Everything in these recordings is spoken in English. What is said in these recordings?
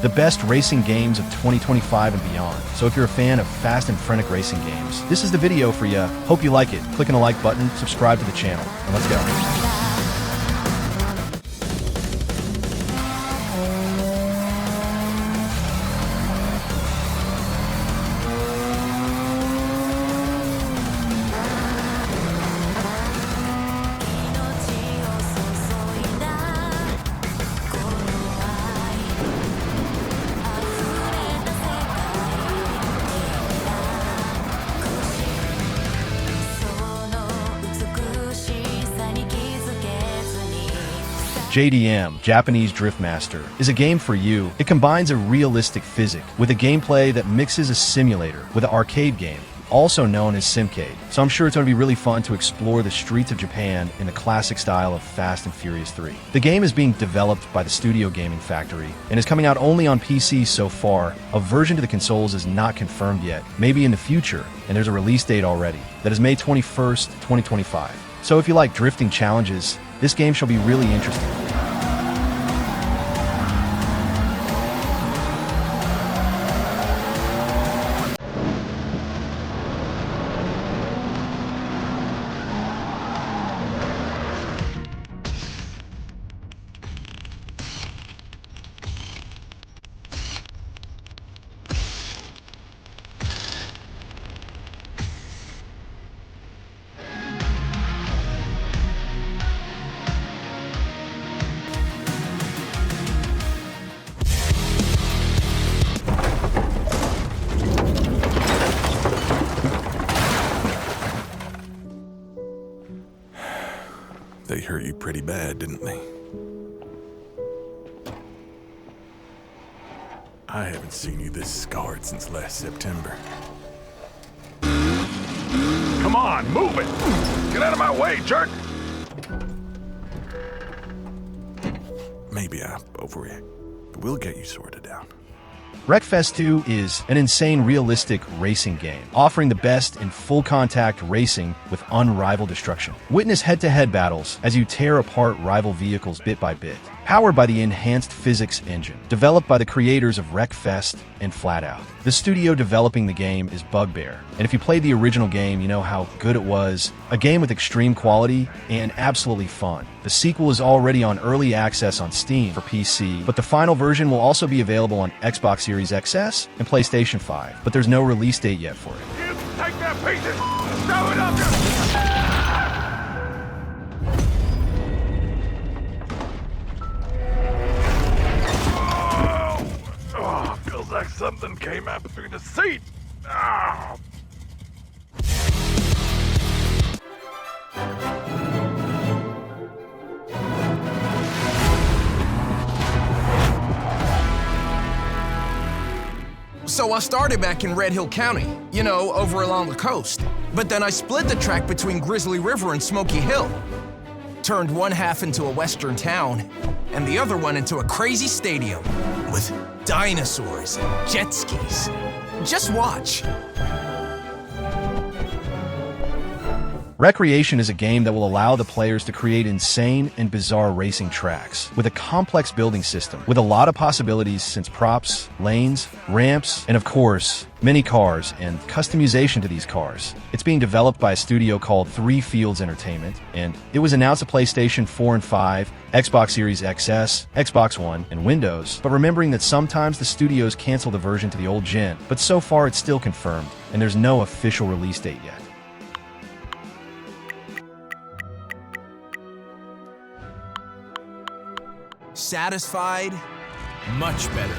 the best racing games of 2025 and beyond. So if you're a fan of fast and frenetic racing games, this is the video for you. Hope you like it. Click on the like button, subscribe to the channel, and let's go. JDM, Japanese Drift Master, is a game for you. It combines a realistic physics with a gameplay that mixes a simulator with an arcade game, also known as Simcade. So I'm sure it's going to be really fun to explore the streets of Japan in the classic style of Fast and Furious 3. The game is being developed by the Studio Gaming Factory and is coming out only on PC so far. A version to the consoles is not confirmed yet, maybe in the future, and there's a release date already. That is May 21st, 2025. So if you like drifting challenges, this game shall be really interesting. They hurt you pretty bad, didn't they? I haven't seen you this scarred since last September. Come on, move it! Get out of my way, jerk! Maybe I overreact, but we'll get you sorted out. Wreckfest 2 is an insane realistic racing game, offering the best in full-contact racing with unrivaled destruction. Witness head-to-head battles as you tear apart rival vehicles bit by bit. Powered by the enhanced physics engine, developed by the creators of Wreckfest and Flatout. The studio developing the game is Bugbear, and if you played the original game, you know how good it was. A game with extreme quality and absolutely fun. The sequel is already on early access on Steam for PC, but the final version will also be available on Xbox Series XS and PlayStation 5, but there's no release date yet for it. You take that piece and throw it up! Feels like something came up through the seat. Ah. So I started back in Red Hill County, you know, over along the coast. But then I split the track between Grizzly River and Smoky Hill. Turned one half into a western town, and the other one into a crazy stadium with dinosaurs and jet skis. Just watch. Wrecknation is a game that will allow the players to create insane and bizarre racing tracks with a complex building system with a lot of possibilities since props, lanes, ramps, and of course, many cars and customization to these cars. It's being developed by a studio called Three Fields Entertainment, and it was announced at PlayStation 4 and 5, Xbox Series XS, Xbox One, and Windows, but remembering that sometimes the studios cancel the version to the old gen, but so far it's still confirmed, and there's no official release date yet. Satisfied? Much better.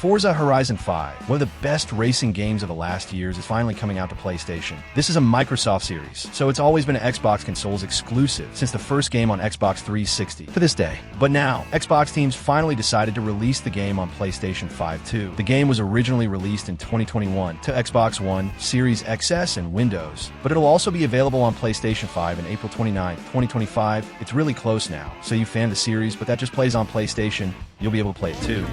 Forza Horizon 5, one of the best racing games of the last years, is finally coming out to PlayStation. This is a Microsoft series, so it's always been an Xbox consoles exclusive since the first game on Xbox 360 to this day. But now, Xbox teams finally decided to release the game on PlayStation 5 too. The game was originally released in 2021 to Xbox One, Series XS, and Windows, but it'll also be available on PlayStation 5 on April 29, 2025. It's really close now, so you fan the series, but that just plays on PlayStation, you'll be able to play it too.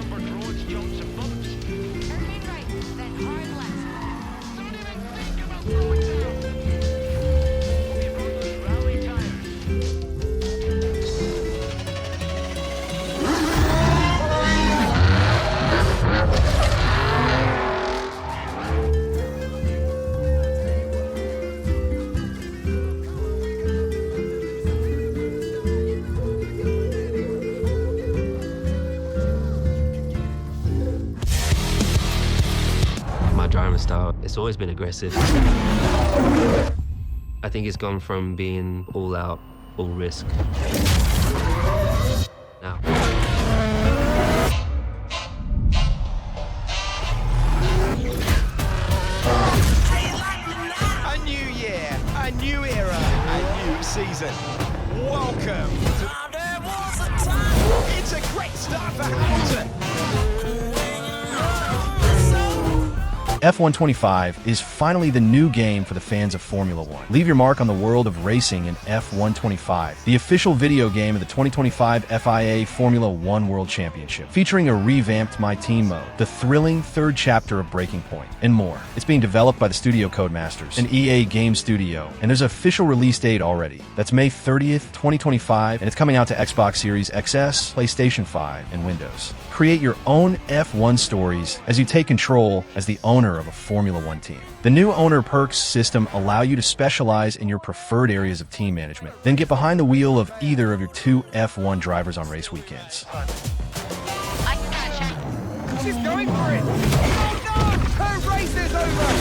Driving style, it's always been aggressive. I think it's gone from being all out, all risk. Now. A new year, a new era, a new season. Welcome to... It's a great start for Hamilton. F125 is finally the new game for the fans of Formula One. Leave your mark on the world of racing in F125, the official video game of the 2025 FIA Formula One World Championship, featuring a revamped My Team mode, the thrilling third chapter of Breaking Point, and more. It's being developed by the studio Codemasters, an EA game studio, and there's an official release date already. That's May 30th, 2025, and it's coming out to Xbox Series XS, PlayStation 5, and Windows. Create your own F1 stories as you take control as the owner of a Formula One team. The new owner perks system allow you to specialize in your preferred areas of team management, then get behind the wheel of either of your two F1 drivers on race weekends. She's going for it. Oh no! Her race is over.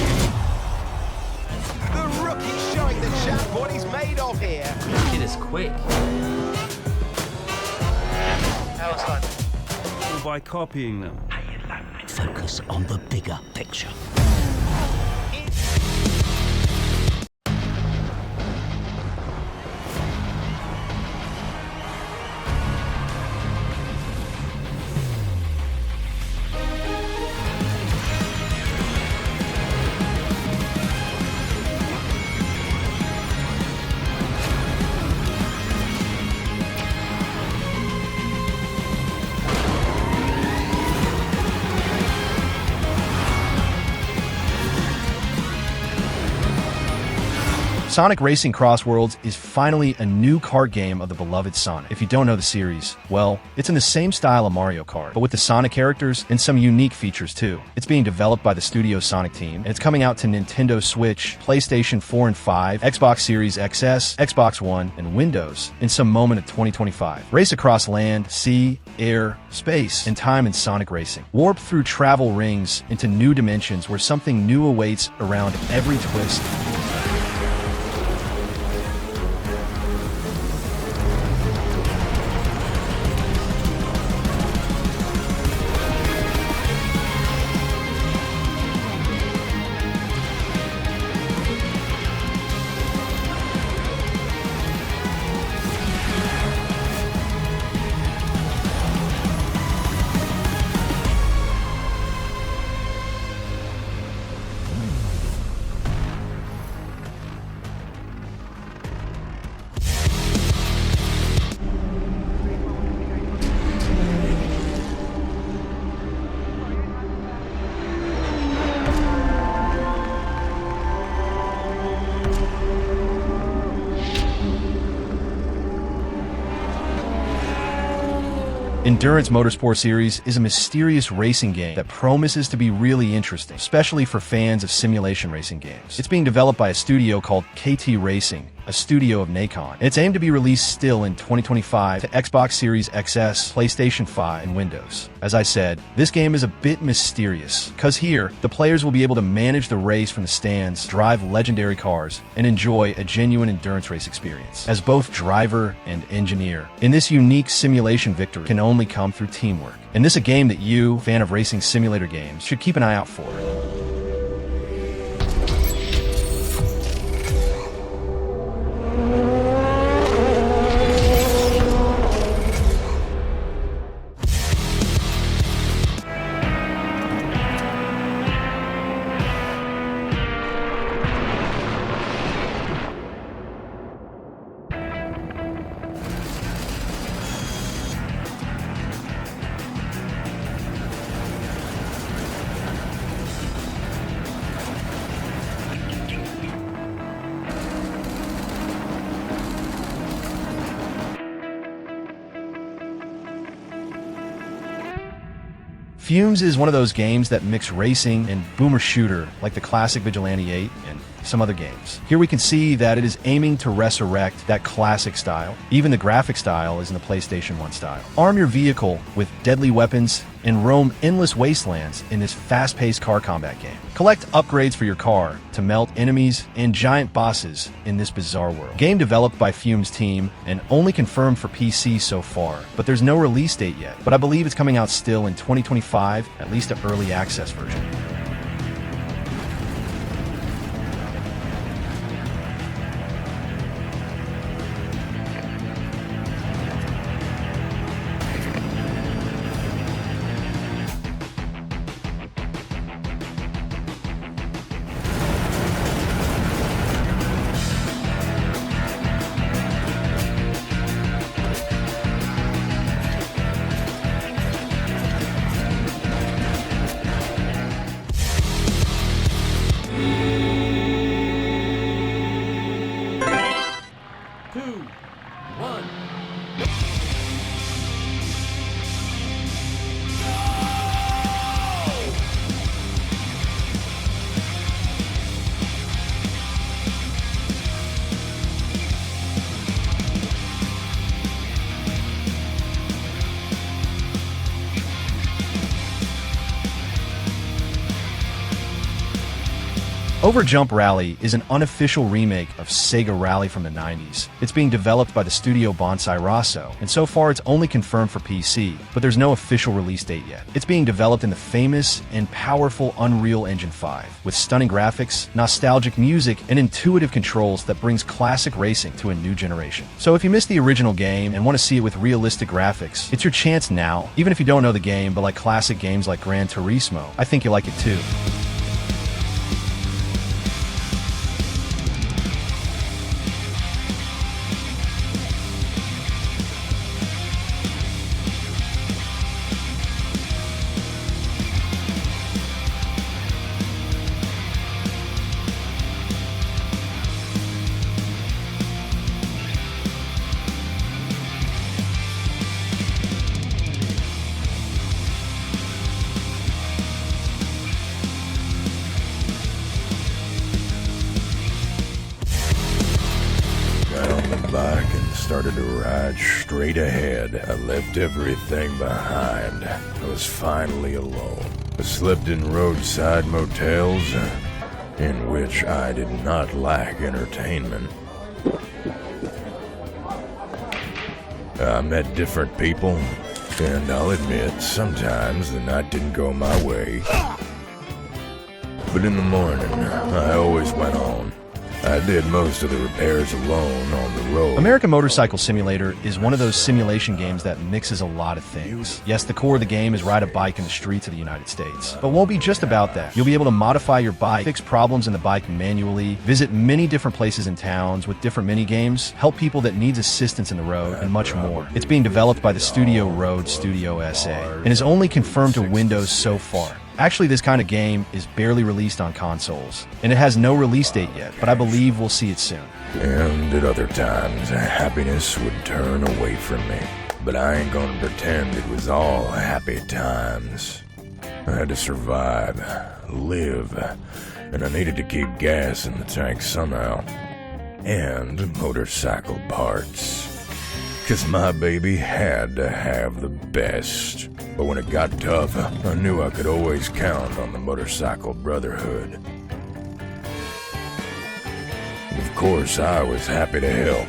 The rookie's showing the chap what he's made of here. Kid is quick. By copying them. Focus on the bigger picture. Sonic Racing Cross Worlds is finally a new kart game of the beloved Sonic. If you don't know the series, well, it's in the same style of Mario Kart, but with the Sonic characters and some unique features too. It's being developed by the studio Sonic team, and it's coming out to Nintendo Switch, PlayStation 4 and 5, Xbox Series XS, Xbox One, and Windows in some moment of 2025. Race across land, sea, air, space, and time in Sonic Racing. Warp through travel rings into new dimensions where something new awaits around every twist. Endurance Motorsport series is a mysterious racing game that promises to be really interesting, especially for fans of simulation racing games. It's being developed by a studio called KT Racing, a studio of Nacon. It's aimed to be released still in 2025 to Xbox Series XS, PlayStation 5, and Windows. As I said, this game is a bit mysterious, because here, the players will be able to manage the race from the stands, drive legendary cars, and enjoy a genuine endurance race experience, as both driver and engineer. In this unique simulation, victory can only come through teamwork. And this is a game that you, fan of racing simulator games, should keep an eye out for. Fumes is one of those games that mix racing and boomer shooter like the classic Vigilante 8 and some other games. Here we can see that it is aiming to resurrect that classic style. Even the graphic style is in the PlayStation 1 style. Arm your vehicle with deadly weapons and roam endless wastelands in this fast-paced car combat game. Collect upgrades for your car to melt enemies and giant bosses in this bizarre world. Game developed by Fumes team and only confirmed for PC so far, but there's no release date yet. But I believe it's coming out still in 2025, at least an early access version. Overjump Rally is an unofficial remake of Sega Rally from the 90s. It's being developed by the studio Bonsai Rosso, and so far it's only confirmed for PC, but there's no official release date yet. It's being developed in the famous and powerful Unreal Engine 5, with stunning graphics, nostalgic music, and intuitive controls that brings classic racing to a new generation. So if you missed the original game and want to see it with realistic graphics, it's your chance now. Even if you don't know the game, but like classic games like Gran Turismo, I think you'll like it too. Bike and started to ride straight ahead. I left everything behind. I was finally alone. I slept in roadside motels, in which I did not lack entertainment. I met different people, and I'll admit, sometimes the night didn't go my way. But in the morning, I always went on. I did most of the repairs alone on the road. American Motorcycle Simulator is one of those simulation games that mixes a lot of things. Yes, the core of the game is ride a bike in the streets of the United States, but won't be just about that. You'll be able to modify your bike, fix problems in the bike manually, visit many different places and towns with different mini games, help people that needs assistance in the road, and much more. It's being developed by the Studio Road Studio SA and is only confirmed to Windows so far. Actually, this kind of game is barely released on consoles, and it has no release date yet, but I believe we'll see it soon. And at other times, happiness would turn away from me. But I ain't gonna pretend it was all happy times. I had to survive, live, and I needed to keep gas in the tank somehow. and motorcycle parts. 'Cause my baby had to have the best. But when it got tough, I knew I could always count on the motorcycle brotherhood. And of course, I was happy to help.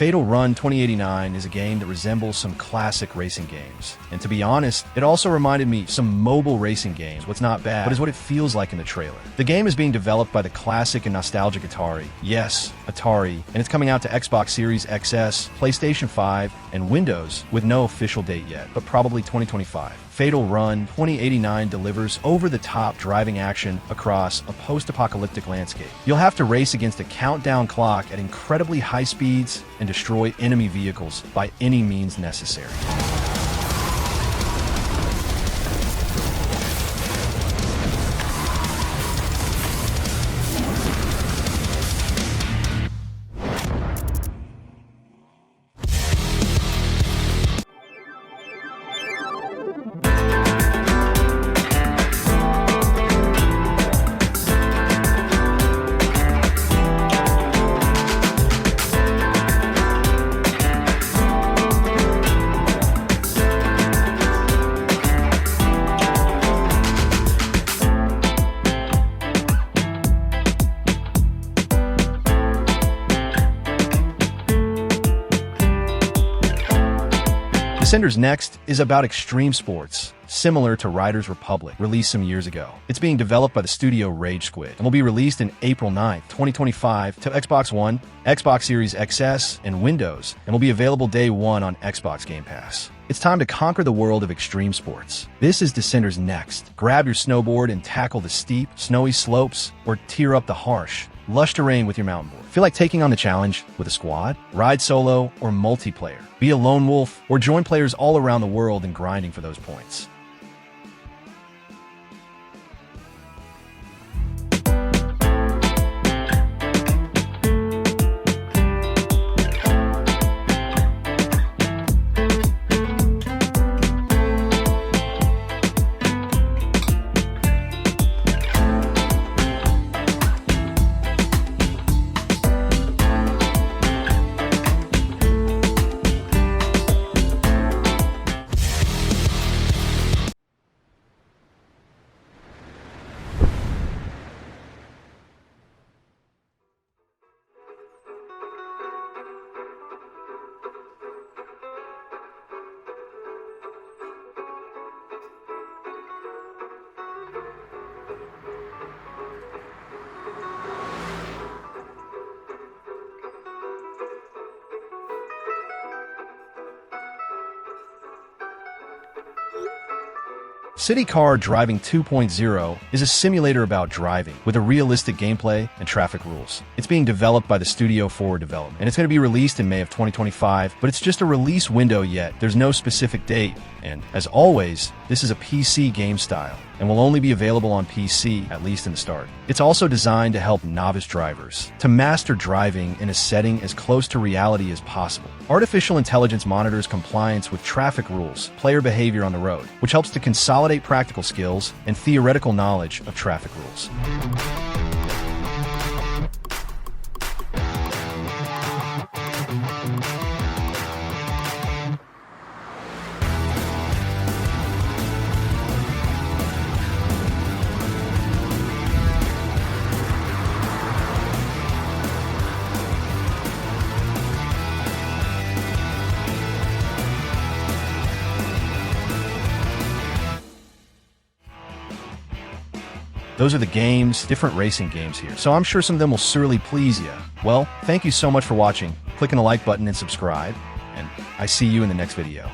Fatal Run 2089 is a game that resembles some classic racing games. And to be honest, it also reminded me of some mobile racing games. What's not bad, but is what it feels like in the trailer. The game is being developed by the classic and nostalgic Atari. Yes, Atari. And it's coming out to Xbox Series XS, PlayStation 5, and Windows with no official date yet, but probably 2025. Fatal Run 2089 delivers over-the-top driving action across a post-apocalyptic landscape. You'll have to race against a countdown clock at incredibly high speeds and destroy enemy vehicles by any means necessary. Descenders Next is about extreme sports, similar to Riders Republic, released some years ago. It's being developed by the studio Rage Squid and will be released in April 9th, 2025 to Xbox One, Xbox Series XS, and Windows, and will be available day one on Xbox Game Pass. It's time to conquer the world of extreme sports. This is Descenders Next. Grab your snowboard and tackle the steep, snowy slopes, or tear up the harsh, lush terrain with your mountain board. Feel like taking on the challenge with a squad? Ride solo or multiplayer? Be a lone wolf or join players all around the world in grinding for those points. City Car Driving 2.0 is a simulator about driving, with a realistic gameplay and traffic rules. It's being developed by the Studio Forward Development, and it's going to be released in May of 2025, but it's just a release window yet. There's no specific date, and as always, this is a PC game style, and will only be available on PC, at least in the start. It's also designed to help novice drivers to master driving in a setting as close to reality as possible. Artificial intelligence monitors compliance with traffic rules, player behavior on the road, which helps to consolidate practical skills and theoretical knowledge of traffic rules. Those are the games, different racing games here, so I'm sure some of them will surely please you. Well, thank you so much for watching. Click on the like button and subscribe, and I see you in the next video.